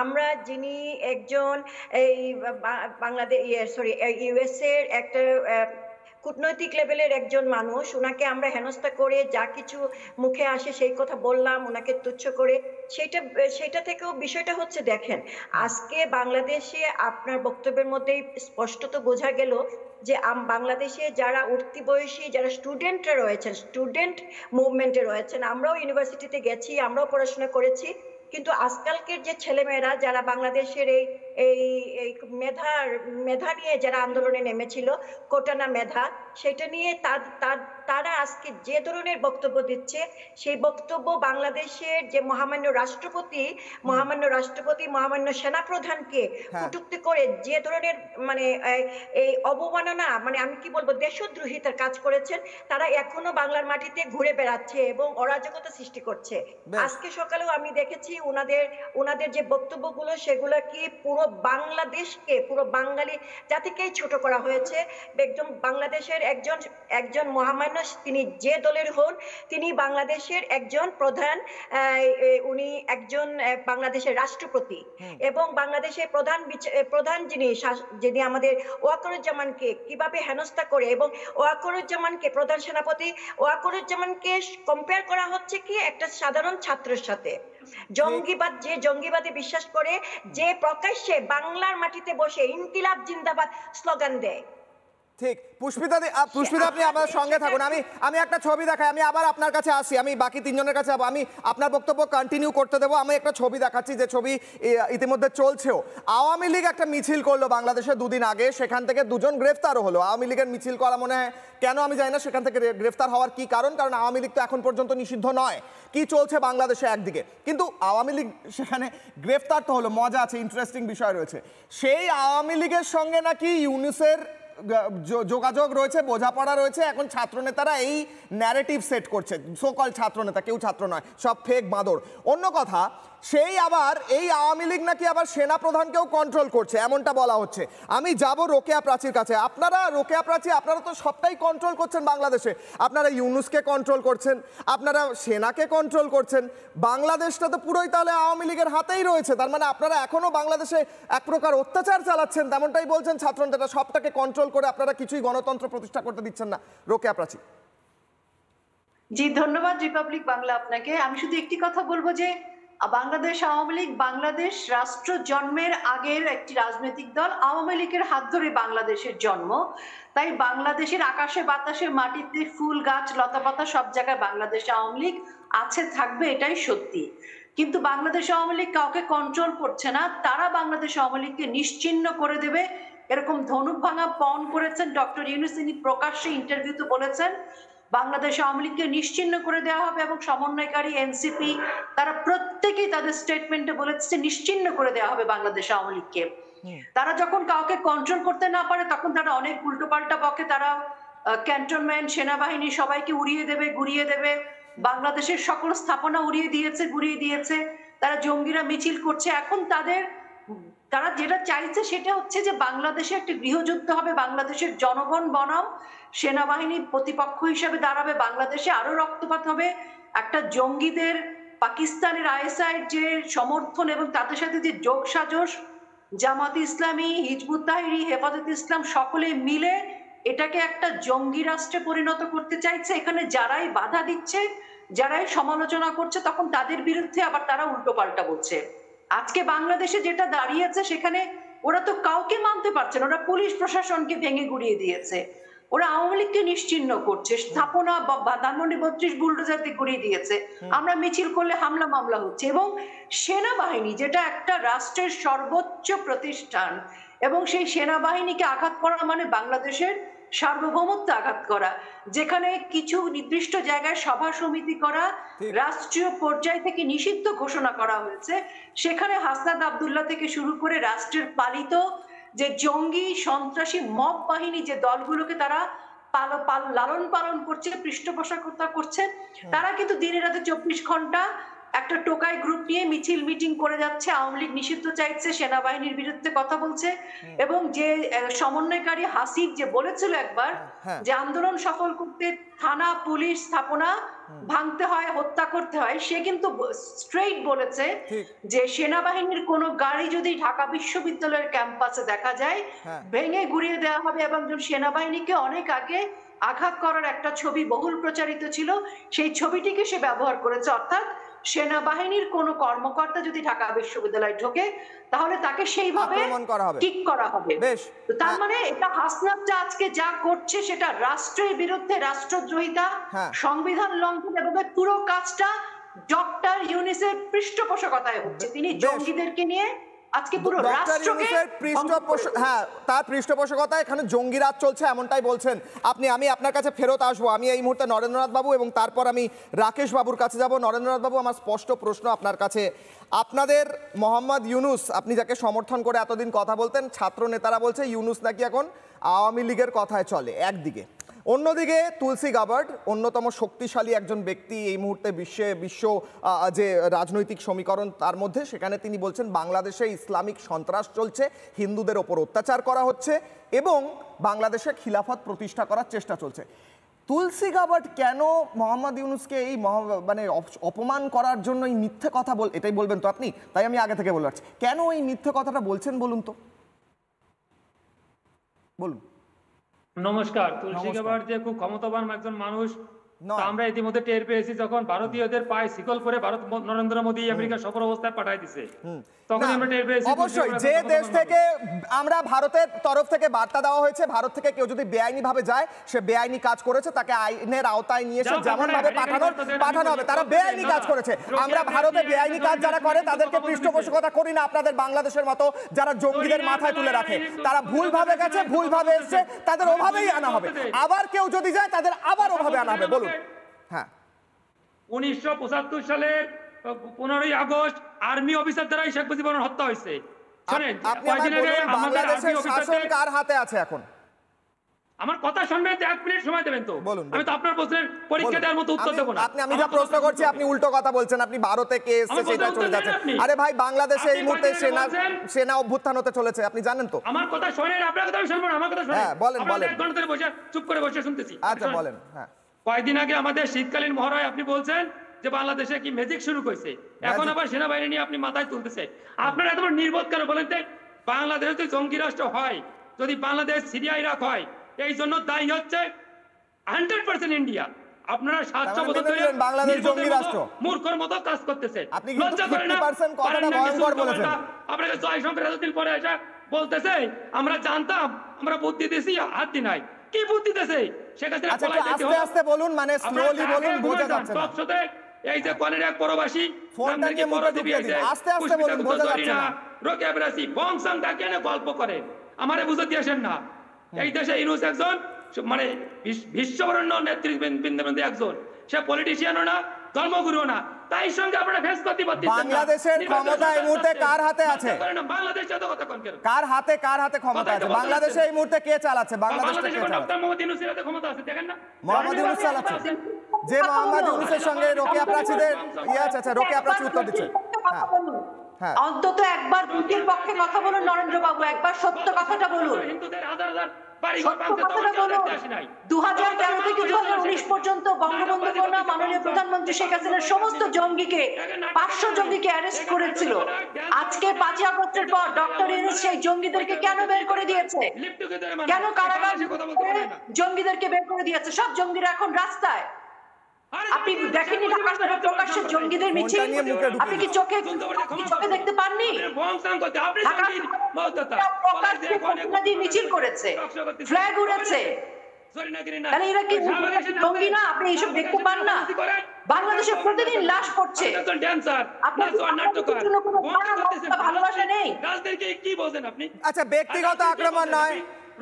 আমরা যিনি একজন এই বাংলাদেশ ইউএস এর একটা কূটনৈতিক লেভেলের একজন মানুষ, ওনাকে আমরা হেনস্থা করে যা কিছু মুখে আসে সেই কথা বললাম, ওনাকে তুচ্ছ করে, সেটা থেকেও বিষয়টা হচ্ছে, দেখেন আজকে বাংলাদেশে আপনার বক্তব্যের মধ্যেই স্পষ্টত বোঝা গেল যে বাংলাদেশে যারা উঠতি বয়সী যারা স্টুডেন্টরা রয়েছেন, স্টুডেন্ট মুভমেন্টে রয়েছেন, আমরাও ইউনিভার্সিটিতে গেছি, আমরাও পড়াশোনা করেছি, কিন্তু আজকালকের যে ছেলেমেয়েরা যারা বাংলাদেশের এই মেধা নিয়ে যারা আন্দোলনে নেমেছিল, কোটানা মেধা, সেটা নিয়ে তারা আজকে যে ধরনের বক্তব্য দিচ্ছে, সেই বক্তব্য বাংলাদেশের যে মহামান্য রাষ্ট্রপতি, মহামান্য সেনাপ্রধানকে কটূক্তি করে যে ধরনের মানে এই অবমাননা, মানে আমি কি বলবো, দেশদ্রোহিতার কাজ করেছেন, তারা এখনো বাংলার মাটিতে ঘুরে বেড়াচ্ছে এবং অরাজকতা সৃষ্টি করছে। আজকে সকালেও আমি দেখেছি ওনাদের যে বক্তব্যগুলো, সেগুলো কি পুরো বাংলাদেশকে, পুরো বাঙালি জাতিকেই ছোট করা হয়েছে। একদম বাংলাদেশের একজন মহামান্য, তিনি যে দলের হন, তিনি বাংলাদেশের একজন উনি একজন বাংলাদেশের রাষ্ট্রপতি, এবং বাংলাদেশের প্রধান যিনি আমাদের ওয়াকারুজ্জামানকে কিভাবে হেনস্থা করে, এবং ওয়াকারুজ্জামানকে প্রধান সেনাপতি ওয়াকারুজ্জামানকে কম্পেয়ার করা হচ্ছে কি একটা সাধারণ ছাত্রের সাথে। জঙ্গিবাদে বিশ্বাস করে, যে প্রকাশ্যে বাংলার মাটিতে বসে ইনকিলাব জিন্দাবাদ স্লোগান দেয়, ঠিক, পুষ্পিতা আপনি আমার সঙ্গে থাকুন। আমি একটা ছবি দেখাই, আমি আবার আপনার কাছে আসি, আমি বাকি তিনজনের কাছে যাবো, আমি আপনার বক্তব্য কন্টিনিউ করতে দেবো। আমি একটা ছবি দেখাচ্ছি, যে ছবি ইতিমধ্যে চলছেও। আওয়ামী লীগ একটা মিছিল করলো বাংলাদেশে দুদিন আগে, সেখান থেকে দুজন গ্রেফতারও হলো। আওয়ামী লীগের মিছিল করা মনে হয়, কেন আমি জানি না সেখান থেকে গ্রেফতার হওয়ার কি কারণ, কারণ আওয়ামী লীগ তো এখন পর্যন্ত নিষিদ্ধ নয়। কি চলছে বাংলাদেশে একদিকে, কিন্তু আওয়ামী লীগ সেখানে গ্রেফতার তো হলো, মজা আছে, ইন্টারেস্টিং বিষয় রয়েছে। সেই আওয়ামী লীগের সঙ্গে নাকি ইউনুসের যোগাযোগ রয়েছে, বোঝাপড়া রয়েছে। এখন ছাত্রনেতারা এই ন্যারেটিভ সেট করছে, সকল ছাত্রনেতা, কেউ ছাত্র নয়, সব ফেক বাঁদর। অন্য কথা, সেই আবার এই আওয়ামী লীগ নাকি আবার সেনা প্রধানকেও কন্ট্রোল করছে, এমনটা বলা হচ্ছে। আমি যাব রোকেয়া প্রাচীর কাছে। আপনারা রোকেয়া প্রাচী, আপনারা তো সবটাই কন্ট্রোল করছেন বাংলাদেশে। আপনারা ইউনুসকে কন্ট্রোল করছেন, আপনারা সেনাকে কন্ট্রোল করছেন, বাংলাদেশটা তো পুরোই তাহলে আওয়ামী লীগের হাতেই রয়েছে। তার মানে আপনারা এখনো বাংলাদেশে এক প্রকার অত্যাচার চালাচ্ছেন, তেমনটাই বলছেন ছাত্রনেতারা। সবটাকে কন্ট্রোল করে আপনারা কিছুই গণতন্ত্র প্রতিষ্ঠা করতে দিচ্ছেন না। রোকেয়া প্রাচী। জি, ধন্যবাদ রিপাবলিক বাংলা আপনাকে। আমি শুধু একটি কথা বলবো যে বাংলাদেশ আওয়ামী লীগ বাংলাদেশ রাষ্ট্র জন্মের আগের একটি রাজনৈতিক দল। আওয়ামী লীগের হাত ধরে বাংলাদেশের জন্ম, তাই বাংলাদেশের আকাশে বাতাসে মাটিতে ফুল গাছ লতাপাতা সব জায়গায় বাংলাদেশ আওয়ামী লীগ আছে, থাকবে, এটাই সত্যি। কিন্তু বাংলাদেশ আওয়ামী লীগ কাউকে কন্ট্রোল করছে না, তারা বাংলাদেশ আওয়ামী লীগকে নিশ্চিহ্ন করে দেবে এরকম ধনুক ভাঙা পণ করেছেন ডক্টর ইউনূস। তিনি প্রকাশ্যে ইন্টারভিউতে বলেছেন বাংলাদেশ আওয়ামী লীগকে নিশ্চিহ্ন করে দেওয়া হবে, এবং সমন্বয়কারী এনসিপি তারা প্রত্যেকেই তাদের স্টেটমেন্টে বলেছে নিশ্চিহ্ন করে দেওয়া হবে বাংলাদেশ আওয়ামী লীগকে। তারা যখন কাউকে কন্ট্রোল করতে না পারে তখন তারা অনেক উল্টোপাল্টা বকে। তারা ক্যান্টনমেন্ট, সেনাবাহিনী সবাইকে উড়িয়ে দেবে, গুড়িয়ে দেবে, বাংলাদেশের সকল স্থাপনা উড়িয়ে দিয়েছে, গুড়িয়ে দিয়েছে। তারা জঙ্গিরা মিছিল করছে। এখন তারা যেটা চাইছে সেটা হচ্ছে যে বাংলাদেশে একটা গৃহযুদ্ধ হবে, বাংলাদেশের জনগণ বনাম সেনাবাহিনী প্রতিপক্ষ হিসেবে দাঁড়াবে, বাংলাদেশে আরো রক্তপাত হবে। একটা জঙ্গিদের পাকিস্তানের আইএসআই যে সমর্থন এবং তাদের সাথে যে যোগ সাজস, জামাত ইসলামী, হিজবুত তাহরির, হেফাজত ইসলাম সকলে মিলে এটাকে একটা জঙ্গি রাষ্ট্রে পরিণত করতে চাইছে। এখানে যারাই বাধা দিচ্ছে, যারাই সমালোচনা করছে, তখন তাদের বিরুদ্ধে আবার তারা উল্টো পাল্টা বলছে। আজকে বাংলাদেশে যেটা দাঁড়িয়েছে সেখানে ওরা তো কাউকে মানতে পারছে না, ওরা পুলিশ প্রশাসনকে ভেঙে গুড়িয়ে দিয়েছে, ওরা আওয়ামী লীগকে নিশ্চিহ্ন করছে, স্থাপনা ধানমন্ডি 32 বুলডোজারতে গুড়িয়ে দিয়েছে, আমরা মিছিল করলে হামলা মামলা হচ্ছে। এবং সেনাবাহিনী যেটা একটা রাষ্ট্রের সর্বোচ্চ প্রতিষ্ঠান, এবং সেই সেনাবাহিনীকে আঘাত করা মানে বাংলাদেশের সার্বভৌমত্ব আঘাত করা। যেখানে কিছু নির্দিষ্ট জায়গায় সভা সমিতি করা রাষ্ট্রীয় পর্যায় থেকে নিষিদ্ধ ঘোষণা করা হয়েছে, সেখানে হাসনাত আব্দুল্লাহ থেকে শুরু করে রাষ্ট্রের পালিত যে জঙ্গি সন্ত্রাসী মব বাহিনী যে দলগুলোকে তারা লালন পালন করছে, পৃষ্ঠপোষকতা করছে, তারা কিন্তু দিনে রাতে 24 ঘন্টা একটা টোকাই গ্রুপ নিয়ে মিছিল মিটিং করে যাচ্ছে, আওয়ামী লীগ নিষিদ্ধ চাইছে, সেনাবাহিনীর বিরুদ্ধে কথা বলছে। এবং যে সমন্বয়কারী হাসিব যে বলেছিল একবার যে আন্দোলন সফল করতে থানা, পুলিশ, স্থাপনা ভাঙতে হয়, হত্যা করতে হয়, সে কিন্তু স্ট্রেইট বলেছে যে সেনাবাহিনীর কোনো গাড়ি যদি ঢাকা বিশ্ববিদ্যালয়ের ক্যাম্পাসে দেখা যায় ভেঙে গুড়িয়ে দেওয়া হবে। এবং সেনাবাহিনীকে অনেক আগে আঘাত করার একটা ছবি বহুল প্রচারিত ছিল, সেই ছবিটিকে সে ব্যবহার করেছে। অর্থাৎ সেনাবাহিনীর কোন কর্মকর্তা যদি ঢাকা বিশ্ববিদ্যালয়ে ঢোকে তাহলে তাকে সেইভাবে ঠিক করা হবে। তার মানে এটা হাসনাত আজকে যা করছে সেটা রাষ্ট্রের বিরুদ্ধে রাষ্ট্রদ্রোহিতা, সংবিধান লঙ্ঘন, এবং পুরো কাজটা ডক্টর ইউনূসের পৃষ্ঠপোষকতায় হচ্ছে। তিনি জঙ্গিদেরকে নিয়ে আজকে পুরো রাষ্ট্রকে তার পৃষ্ঠপোষকতায় এখানে জঙ্গি রাজ চলছে, এমনটাই বলছেন আপনি। আমি আপনার কাছে ফেরত আসবো। আমি এই মুহূর্তে নরেন্দ্রনাথ বাবু এবং তারপর আমি রাকেশ বাবুর কাছে যাব। নরেন্দ্রনাথ বাবু, আমার স্পষ্ট প্রশ্ন আপনার কাছে। আপনাদের মোহাম্মদ ইউনূস, আপনি যাকে সমর্থন করে এতদিন কথা বলতেন, ছাত্র নেতারা বলছে ইউনূস নাকি এখন আওয়ামী লীগের কথায় চলে একদিকে, অন্যদিকে তুলসী গাবার্ড অন্যতম শক্তিশালী একজন ব্যক্তি এই মুহূর্তে বিশ্ব যে রাজনৈতিক সমীকরণ তার মধ্যে, সেখানে তিনি বলছেন বাংলাদেশে ইসলামিক সন্ত্রাস চলছে, হিন্দুদের ওপর অত্যাচার করা হচ্ছে এবং বাংলাদেশে খিলাফত প্রতিষ্ঠা করার চেষ্টা চলছে। তুলসী গাবার্ড কেন মোহাম্মদ ইউনূসকে এই মানে অপমান করার জন্য এই মিথ্যে কথা এটাই বলবেন তো আপনি? তাই আমি আগে থেকে বলে রাখছি, কেন এই মিথ্যে কথাটা বলছেন বলুন তো, বলুন। নমস্কার। তুলসী গাবার্ড যে খুব ক্ষমতাবান একজন মানুষ তা আমরা ইতিমধ্যে টের পেয়েছি যখন ভারতীয়দের পায়ে শিকল করে ভারত নরেন্দ্র মোদী আমেরিকা সফর অবস্থায় পাঠিয়ে দিছে, তখন আমরা টের পেয়েছি। অবশ্যই যে দেশ থেকে আমরা ভারতের তরফ থেকে বার্তা দেওয়া হয়েছে, ভারত থেকে কেউ যদি বেআইনি ভাবে যায়, সে বেআইনি কাজ করেছে, তাকে আইনের আওতায় নিয়ে এসে যেমন ভাবে পাঠানো হবে। তারা বেআইনি কাজ করেছে। আমরা ভারতে বেআইনি কাজ যারা করে তাদেরকে পৃষ্ঠপোষকতা করি না, আপনাদের বাংলাদেশের মতো যারা জঙ্গিদের মাথায় তুলে রাখে। তারা ভুল ভাবে গেছে, ভুল ভাবে এসছে, তাদের ওভাবেই আনা হবে। আবার কেউ যদি যায় তাদের আবার ওভাবে আনা হবে। বলুন। হ্যাঁ, 1975 সালের 15ই আগস্ট আর্মি অফিসার দ্বারাই শেখ মুজিবুর হত্যা হয়েছে। শুনেন, কয়েকদিন আগে আমাদের আর্মি অফিসার কার হাতে আছে এখন? আমার কথা শুনবেন তো 1 মিনিট সময় দেবেন তো? আমি তো আপনার প্রশ্নের পরীক্ষা দেওয়ার মতো উত্তর দেব না। আমি যা প্রশ্ন করছি আপনি উল্টো কথা বলছেন। আপনি ভারতে কে এসেছে সেটা চলে যাচ্ছে। আরে ভাই, বাংলাদেশে এই মুহূর্তে সেনা অভ্যুত্থান হতে চলেছে, আপনি জানেন তো? আমার কথা শুনেন, আপনার কথা আমি শুনবো না, আমার কথা শুনেন। হ্যাঁ, বলেন বলেন। 1 ঘন্টা ধরে বসে চুপ করে বসে শুনতেছি। আচ্ছা বলেন। হ্যাঁ, কয়েকদিন আগে আমাদের শীতকালীন মহড়ায় আপনি বলছেন যে বাংলাদেশে কি ম্যাজিক শুরু করেছে, এখন আবার সেনাবাহিনী নিয়ে আপনি মাথায় তুলতেছে। আপনারা এত নির্বোধ কেন বলেন তো? বাংলাদেশ যদি জঙ্গি রাষ্ট্র হয়, যদি বাংলাদেশ সিরিয়া ইরাক হয়, এই জন্য দায়ী হচ্ছে 100% ইন্ডিয়া। আপনারা 700 বছর ধরে বাংলাদেশ জঙ্গি রাষ্ট্র মূর্খের মতো কাজ করতেছে। আপনি কিন্তু 50% কথাটা ভয়ঙ্কর বলেছেন। আপনাকে জয়শঙ্কর এতদিন পরে এসে বলতেছে আমরা জানতাম, আমরা বুদ্ধি দিয়েছি, হাত দি নাই। কি বুদ্ধি দিয়েছে? সেটা আস্তে আস্তে বলুন, মানে স্লোলি বলুন, বোঝা যাচ্ছে না। এই যে কোনের এক প্রবাসী ফোনটা নিয়ে মুখে ঢুকিয়ে দিন, আস্তে আস্তে বলুন, বোঝা যাচ্ছে না। রোকেয়া বেরাসি বংশাং ডাকে এনে গল্প করে, আমারে বুঝতে আসেন না। এই দেশে ইউনুস একজন মানে বিশ্ববরেণ্য নেতৃবৃন্দের মধ্যে একজন, সে পলিটিশিয়ানও না, ধর্মগুরুও না, তাই সঙ্গে আপনারা ফেস করতে পারতেছেন না। বাংলাদেশের ক্ষমতা এই মুহূর্তে কার হাতে আছে? বাংলাদেশ এত কথা কোন কেন? কার হাতে ক্ষমতা আছে? বাংলাদেশে এই মুহূর্তে কে চালাচ্ছে? বাংলাদেশে কে চালাচ্ছে? ডক্টর মোহাম্মদ ইউনূসের হাতে ক্ষমতা আছে, দেখেন না? মোহাম্মদ ইউনূস চালাচ্ছে। যে মোহাম্মদ ইউনূসের সঙ্গে রোকেয়া প্রাচীদের আচ্ছা, রোকেয়া প্রাচী উত্তর দিচ্ছে। হ্যাঁ, অন্তত একবার দুটির পক্ষে কথা বলুন নরেন্দ্র বাবু, একবার সত্য কথাটা বলুন। হিন্দুদের হাজার হাজার বাড়ি ঘর 2013 থেকে 2019 পর্যন্ত বঙ্গবন্ধু কন্যা মাননীয় প্রধানমন্ত্রী শেখ হাসিনার সমস্ত জঙ্গিকে 500 জঙ্গিকে অ্যারেস্ট করেছিল। আজকে 5ই আগস্টের পর ডক্টর ইউনূস সেই জঙ্গিদেরকে কেন বের করে দিয়েছে? কেন কারাগার জঙ্গিদেরকে বের করে দিয়েছে? সব জঙ্গিরা এখন রাস্তায়। আপনি দেখেননি ঢাকা শহরে প্রকাশ্যে জঙ্গিদের মিছিল? আপনি কি চোখে দেখতে পাননি? মিছিল করেছে, ফ্ল্যাগ উড়েছে, তাহলে এরা কি জঙ্গি না? আপনি এইসব দেখতে পান না? বাংলাদেশে প্রতিদিন লাশ পড়ছে, আপনার ভালোবাসা নেই। আচ্ছা, ব্যক্তিগত আক্রমণ নয়,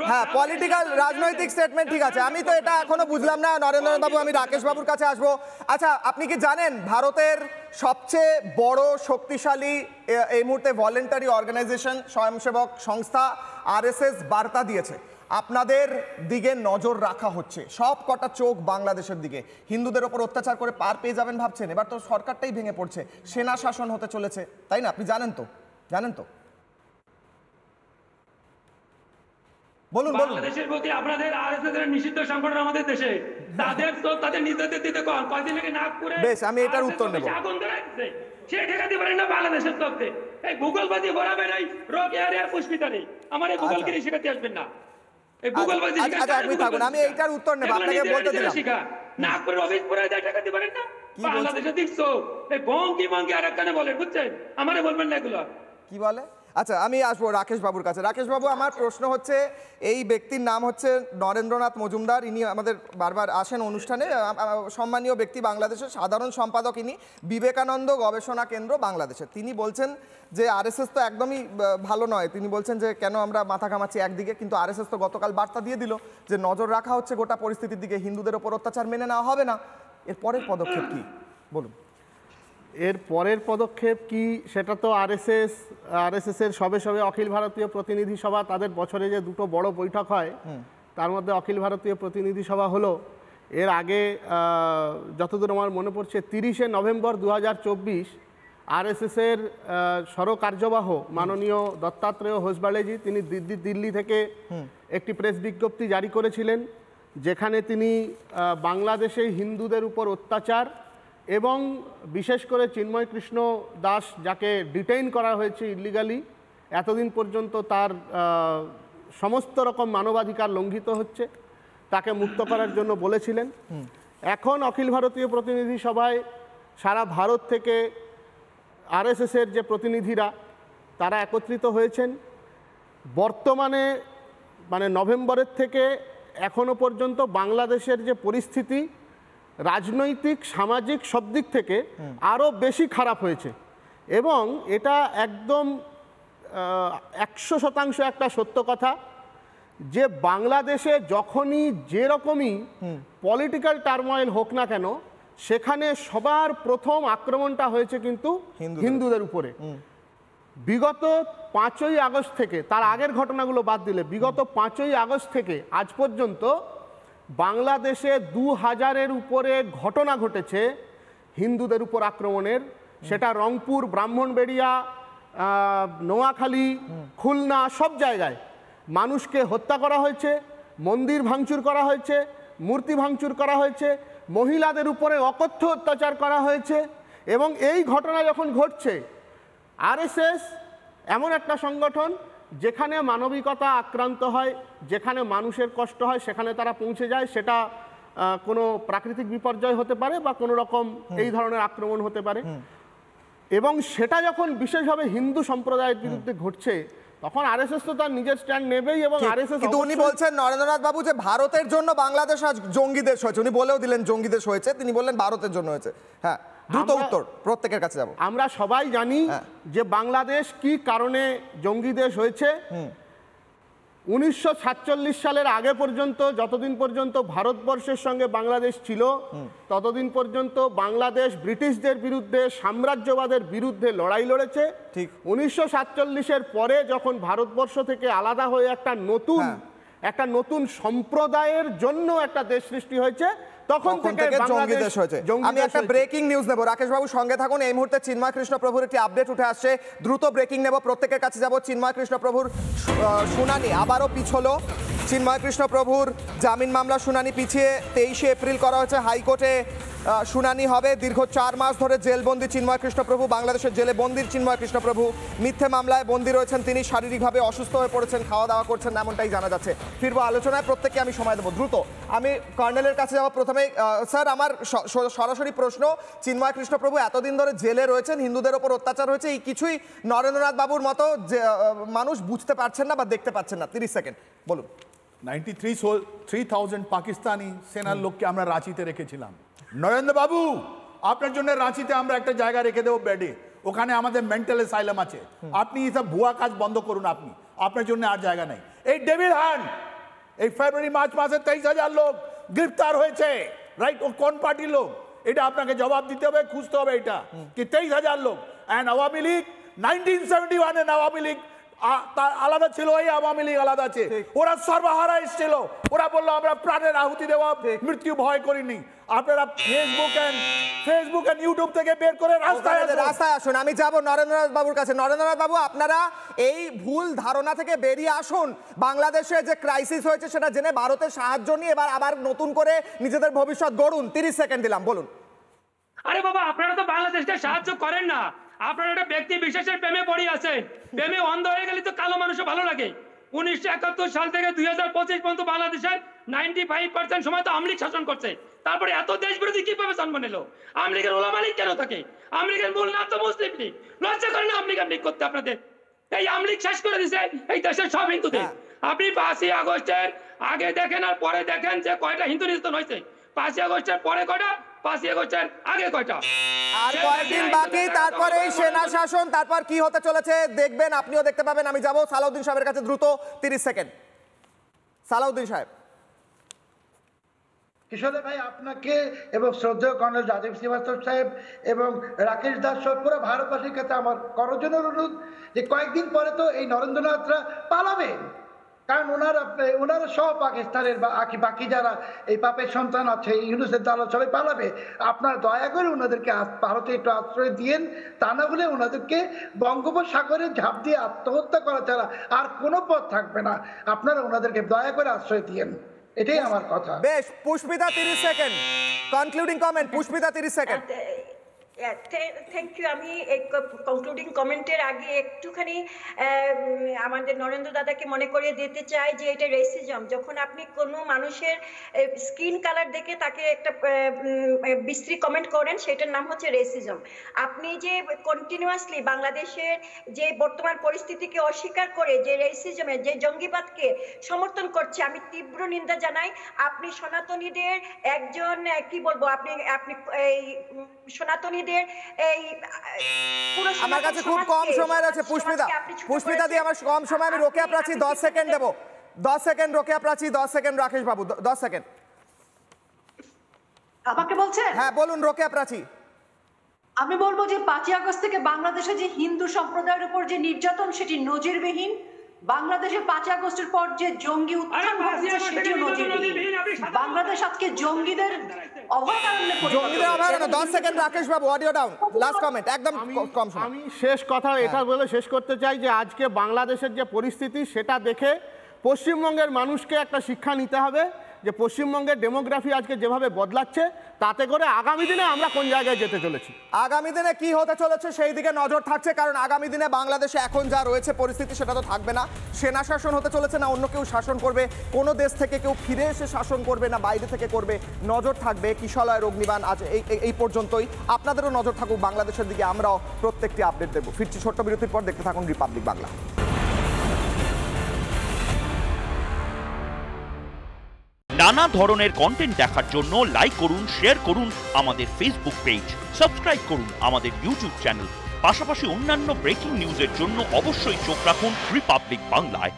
হ্যাঁ, পলিটিক্যাল রাজনৈতিক স্টেটমেন্ট, ঠিক আছে। আমি তো এটা এখনো বুঝলাম না নরেন্দ্র বাবু, আমি রাকেশ বাবুর কাছে আসবো। আচ্ছা, আপনি কি জানেন ভারতের সবচেয়ে বড় শক্তিশালী এই মুহূর্তে ভলেন্টারি অর্গানাইজেশন, স্বয়ংসেবক সংস্থা আরএসএস বার্তা দিয়েছে আপনাদের দিকে নজর রাখা হচ্ছে, সব কটা চোখ বাংলাদেশের দিকে। হিন্দুদের ওপর অত্যাচার করে পার পেয়ে যাবেন ভাবছেন? এবার তো সরকারটাই ভেঙে পড়ছে, সেনা শাসন হতে চলেছে, তাই না? আপনি জানেন তো? বলুন। বাংলাদেশের প্রতি আপনাদের আরএসএস এর নিষিদ্ধ সংগঠন আমাদের দেশে, তাদের তো তাদের নিজেদের দিতে কোন কয়দিন আগে নাগপুরে, বেশ, আমি এটার উত্তর নেব। আগুন ধরাচ্ছে, সে ঠেকাতে পারেন না বাংলাদেশের তরফে। এই গুগলবাজি বরাবে নাই, রোকেয়া আর পুষ্পিতা নেই, আমার এই গুগলগিরি শেখাতে আসবেন না। এই গুগলবাজি আচ্ছা, আপনি থাকুন, আমি এইটার উত্তর নেব, আপনাকে বলতে দিলাম। নাগপুরের অফিস পরে যায় ঠেকাতে পারেন না? বাংলাদেশে দেখছো এই বঙ্কি আর একখানে বলেন, বুঝছেন? আমারে বলবেন না এগুলো কি বলে। আচ্ছা, আমি আসবো রাকেশ বাবুর কাছে। রাকেশ বাবু, আমার প্রশ্ন হচ্ছে, এই ব্যক্তির নাম হচ্ছে নরেন্দ্রনাথ মজুমদার, ইনি আমাদের বারবার আসেন অনুষ্ঠানে, সম্মানীয় ব্যক্তি, বাংলাদেশের সাধারণ সম্পাদক ইনি, বিবেকানন্দ গবেষণা কেন্দ্র বাংলাদেশের। তিনি বলছেন যে আরএসএস তো একদমই ভালো নয়। তিনি বলছেন যে কেন আমরা মাথা ঘামাচ্ছি একদিকে, কিন্তু আরএসএস তো গতকাল বার্তা দিয়ে দিল যে নজর রাখা হচ্ছে গোটা পরিস্থিতির দিকে, হিন্দুদের ওপর অত্যাচার মেনে নেওয়া হবে না। এর পরের পদক্ষেপ কি বলুন? এর পরের পদক্ষেপ কি সেটা তো আরএসএসের সবে অখিল ভারতীয় প্রতিনিধি সভা, তাদের বছরে যে দুটো বড় বৈঠক হয় তার মধ্যে অখিল ভারতীয় প্রতিনিধি সভা হলো। এর আগে যতদূর আমার মনে পড়ছে 30শে নভেম্বর 2024 আরএসএসের সরকার্যবাহ মাননীয় দত্তাত্রেয় হোসবালেজি তিনি দিল্লি থেকে একটি প্রেস বিজ্ঞপ্তি জারি করেছিলেন, যেখানে তিনি বাংলাদেশে হিন্দুদের উপর অত্যাচার এবং বিশেষ করে চিন্ময় কৃষ্ণ দাস, যাকে ডিটেইন করা হয়েছে ইলিগালি, এতদিন পর্যন্ত তার সমস্ত রকম মানবাধিকার লঙ্ঘিত হচ্ছে, তাকে মুক্ত করার জন্য বলেছিলেন। এখন অখিল ভারতীয় প্রতিনিধি সভায় সারা ভারত থেকে আরএসএসের যে প্রতিনিধিরা তারা একত্রিত হয়েছেন। বর্তমানে মানে নভেম্বরের থেকে এখনো পর্যন্ত বাংলাদেশের যে পরিস্থিতি রাজনৈতিক সামাজিক সব দিক থেকে আরও বেশি খারাপ হয়েছে এবং এটা একদম 100% একটা সত্য কথা যে বাংলাদেশে যখনই যেরকমই পলিটিক্যাল টার্ময়েল হোক না কেন সেখানে সবার প্রথম আক্রমণটা হয়েছে কিন্তু হিন্দুদের উপরে। বিগত 5ই আগস্ট থেকে, তার আগের ঘটনাগুলো বাদ দিলে বিগত 5ই আগস্ট থেকে আজ পর্যন্ত বাংলাদেশে 2000-এর উপরে ঘটনা ঘটেছে হিন্দুদের উপর আক্রমণের। সেটা রংপুর, ব্রাহ্মণবাড়িয়া, নোয়াখালী, খুলনা, সব জায়গায় মানুষকে হত্যা করা হয়েছে, মন্দির ভাঙচুর করা হয়েছে, মূর্তি ভাঙচুর করা হয়েছে, মহিলাদের উপরে অকথ্য অত্যাচার করা হয়েছে। এবং এই ঘটনা যখন ঘটছে, আরএসএস এমন একটা সংগঠন যেখানে মানবিকতা আক্রান্ত হয়, যেখানে মানুষের কষ্ট হয় সেখানে তারা পৌঁছে যায়। সেটা কোনো প্রাকৃতিক বিপর্যয় হতে পারে বা কোনো রকম এই ধরনের আক্রমণ হতে পারে। এবং সেটা যখন বিশেষভাবে হিন্দু সম্প্রদায়ের বিরুদ্ধে ঘটছে তখন আরএসএস তো তার নিজের স্ট্যান্ড নেবেই। এবং আরএসএস কিন্তু উনি বলছেন নরেন্দ্রনাথ বাবু যে ভারতের জন্য বাংলাদেশ আজ জঙ্গি দেশ হয়েছে। উনি বলেও দিলেন জঙ্গি দেশ হয়েছে, তিনি বললেন ভারতের জন্য হয়েছে। হ্যাঁ, দ্রুত উত্তর প্রত্যেকের কাছে যাব। আমরা সবাই জানি যে বাংলাদেশ কি কারণে জঙ্গি দেশ হয়েছে। 1947 সালের আগে পর্যন্ত, যতদিন পর্যন্ত ভারতবর্ষের সঙ্গে বাংলাদেশ ছিল ততদিন পর্যন্ত বাংলাদেশ ব্রিটিশদের বিরুদ্ধে, সাম্রাজ্যবাদের বিরুদ্ধে লড়াই লড়েছে। ঠিক 1947-এর পরে যখন ভারতবর্ষ থেকে আলাদা হয়ে একটা নতুন সম্প্রদায়ের জন্য একটা দেশ সৃষ্টি হয়েছে, তখন থেকে জঙ্গি দেশ হয়েছে। আমি একটা ব্রেকিং নিউজ নেব, রাকেশ বাবু সঙ্গে থাকুন। এই মুহূর্তে চিন্ময় কৃষ্ণ প্রভুর একটি আপডেট উঠে আসছে, দ্রুত ব্রেকিং নেব, প্রত্যেকের কাছে যাব। চিন্ময় কৃষ্ণ প্রভুর শুনানি আবারও পিছলো। চিন্ময় কৃষ্ণ প্রভুর জামিন মামলা শুনানি পিছিয়ে 23শে এপ্রিল করা হয়েছে। হাইকোর্টে শুনানি হবে। দীর্ঘ 4 মাস ধরে জেলবন্দি চিন্ময় কৃষ্ণ প্রভু, বাংলাদেশের জেলে বন্দি চিন্ময় কৃষ্ণ প্রভু মিথ্যে মামলায় বন্দি রয়েছেন। তিনি শারীরিকভাবে অসুস্থ হয়ে পড়েছেন, খাওয়া দাওয়া করছেন না, এমনটাই জানা যাচ্ছে। ফিরবো আলোচনায়, প্রত্যেককে আমি সময় দেবো। দ্রুত আমি কর্নেলের কাছে যাবো প্রথমেই। স্যার, আমার সরাসরি প্রশ্ন, চিন্ময় কৃষ্ণ প্রভু এতদিন ধরে জেলে রয়েছেন, হিন্দুদের ওপর অত্যাচার হয়েছে, এই কিছুই নরেন্দ্রনাথ বাবুর মতো মানুষ বুঝতে পারছেন না বা দেখতে পাচ্ছেন না। 30 সেকেন্ড বলুন। 93,000 পাকিস্তানি সেনার লোককে আমরা রাঁচিতে রেখেছিলাম। নরেন্দ্র বাবু, আপনার জন্য রাঁচিতে আমরা একটা জায়গা রেখে দেবো, বেডে, ওখানে আমাদের মেন্টাল অ্যাসাইলাম আছে। আপনি এইসব ভুয়া কাজ বন্ধ করুন, আপনার জন্য আর জায়গা নেই। এই ডেভিল হ্যান্ড, এই ফেব্রুয়ারি মার্চ মাসে 23,000 লোক গ্রেফতার হয়েছে, রাইট? ও কোন পার্টির লোক? এটা আপনাকে জবাব দিতে হবে, খুঁজতে হবে এটা কি 23,000 লোক। অ্যান্ড আওয়ামী লীগ 1971 আওয়ামী লীগ আলাদা ছিল, এই আওয়ামী লীগ আলাদা আছে। ওরা সর্বহারা এসেছিল, ওরা বললো আমরা প্রাণের আহুতি দেওয়া, মৃত্যু ভয় করিনি। আপনারা ফেসবুক এন্ড ইউটিউব থেকে বের করে রাস্তায় আসুন। আমি যাব নরেন্দ্রনাথ বাবুর কাছে। নরেন্দ্রনাথ বাবু, আপনারা এই ভুল ধারণা থেকে বেরিয়ে আসুন। বাংলাদেশে যে ক্রাইসিস হয়েছে সেটা জেনে ভারতের সাহায্য নিয়ে এবার আবার নতুন করে নিজেদের ভবিষ্যৎ গড়ুন। 30 সেকেন্ড দিলাম, বলুন। আরে বাবা, আপনারা তো বাংলাদেশকে সাহায্য করেন না, আপনারা একটা ব্যক্তি বিশেষের প্রেমে পড়ে আছেন। প্রেমে অন্ধ হয়ে গেলে তো কালো মানুষও ভালো লাগে। 1971 সাল থেকে 2025 পর্যন্ত বাংলাদেশের 95% সময় তো আওয়ামী লীগ শাসন করছে। তারপরে এত দেশ বিরোধী কিভাবে জন্ম নিল? আওয়ামী লীগের ওলামা লীগ কেন থাকে? আওয়ামী লীগের মূল নাম তো মুসলিম লীগ। লজ্জা করে না আওয়ামী লীগ করতে আপনাদের? এই আওয়ামী লীগ শেষ করে দিছে এই দেশের সব হিন্দুদের। আপনি 5ই আগস্টের আগে দেখেন আর পরে দেখেন যে কয়টা হিন্দু নির্যাতন হয়েছে। 5ই আগস্টের পরে কয়টা, 5ই আগস্টের আগে কয়টা। আর কয়েকদিন বাকি, তারপরে এই সেনা শাসন, তারপর কি হতে চলেছে দেখবেন, আপনিও দেখতে পাবেন। আমি যাব সালাউদ্দিন সাহেবের কাছে, দ্রুত 30 সেকেন্ড। সালাউদ্দিন সাহেব। কিশোর ভাই, আপনাকে এবং শ্রদ্ধেয় কর্নেল রাজীব শ্রীবাস্তব সাহেব এবং রাকেশ দাস সহ পুরো ভারতবাসীর কাছে আমার করজনের অনুরোধ যে কয়েকদিন পরে তো এই নরেন্দ্রনাথরা পালাবেন, কারণ ওনারা সব পাকিস্তানের বাকি যারা এই পাপের সন্তান আছে, ইউনুসের দালাল সবাই পালাবে। আপনারা দয়া করে ওনাদেরকে ভারতে একটু আশ্রয় দিয়েন, তা না হলে ওনাদেরকে বঙ্গোপসাগরে ঝাঁপ দিয়ে আত্মহত্যা করা ছাড়া আর কোনো পথ থাকবে না। আপনারা ওনাদেরকে দয়া করে আশ্রয় দিয়েন, এটাই আমার কথা। বেশ, Pushpita 30 second, concluding comment. Pushpita 30 second. Thank you. আমি এই কনক্লুডিং কমেন্টের আগে একটুখানি আমাদের নরেন্দ্র দাদাকে মনে করিয়ে দিতে চাই যে এটা রেসিজম। যখন আপনি কোনো মানুষের স্কিন কালার দেখে তাকে একটা বিশ্রী কমেন্ট করেন, সেটার নাম হচ্ছে রেসিজম। আপনি যে কন্টিনিউয়াসলি বাংলাদেশের যে বর্তমান পরিস্থিতিকে অস্বীকার করে যে রেসিজমের যে জঙ্গিবাদকে সমর্থন করছে, আমি তীব্র নিন্দা জানাই। আপনি সনাতনীদের একজন কি বলবো, আপনি এই সনাতনীদের এই আমার কাছে খুব কম সময় রয়েছে পুষ্পিতা দি, আমার কম সময়, আমি রোকেয়া প্রাচী 10 সেকেন্ড দেবো। 10 সেকেন্ড রোকেয়া প্রাচী, 10 সেকেন্ড রাকেশ বাবু, 10 সেকেন্ড। আমাকে বলছেন? হ্যাঁ বলুন রোকেয়া প্রাচী। আমি বলবো যে 5ই আগস্ট থেকে বাংলাদেশে যে হিন্দু সম্প্রদায়ের উপর যে নির্যাতন, সেটি নজিরবিহীন। বাংলাদেশে 5ই আগস্টের পর যে জঙ্গি উত্থান হচ্ছে, সেটিও নজিরবিহীন। বাংলাদেশ আজকে জঙ্গিদের অভয়ারণ্যে পরিণত। 10 সেকেন্ড রাকেশ বাবু, অডিও ডাউন, লাস্ট কমেন্ট, একদম কম সময়। আমি শেষ কথা এটা বলে শেষ করতে চাই যে আজকে বাংলাদেশের যে পরিস্থিতি, সেটা দেখে পশ্চিমবঙ্গের মানুষকে একটা শিক্ষা নিতে হবে যে পশ্চিমবঙ্গের ডেমোগ্রাফি আজকে যেভাবে বদলাচ্ছে, তাতে করে আগামী দিনে আমরা কোন জায়গায় যেতে চলেছি, আগামী দিনে কি হতে চলেছে সেই দিকে নজর থাকছে। কারণ আগামী দিনে বাংলাদেশে এখন যা রয়েছে পরিস্থিতি, সেটা তো থাকবে না। সেনা শাসন হতে চলেছে না অন্য কেউ শাসন করবে, কোনো দেশ থেকে কেউ ফিরে এসে শাসন করবে না বাইরে থেকে করবে, নজর থাকবে কিশলয় অগ্নিবাণ। আজ এই পর্যন্তই। আপনাদেরও নজর থাকুক বাংলাদেশের দিকে, আমরাও প্রত্যেকটি আপডেট দেবো। ফিরছি ছোট্ট বিরতির পর, দেখতে থাকুন রিপাবলিক বাংলা। নানা ধরনের কন্টেন্ট দেখার জন্য লাইক করুন, শেয়ার করুন আমাদের ফেসবুক পেজ, সাবস্ক্রাইব করুন আমাদের ইউটিউব চ্যানেল। পাশাপাশি অন্যান্য ব্রেকিং নিউজের জন্য অবশ্যই চোখ রাখুন রিপাবলিক বাংলায়।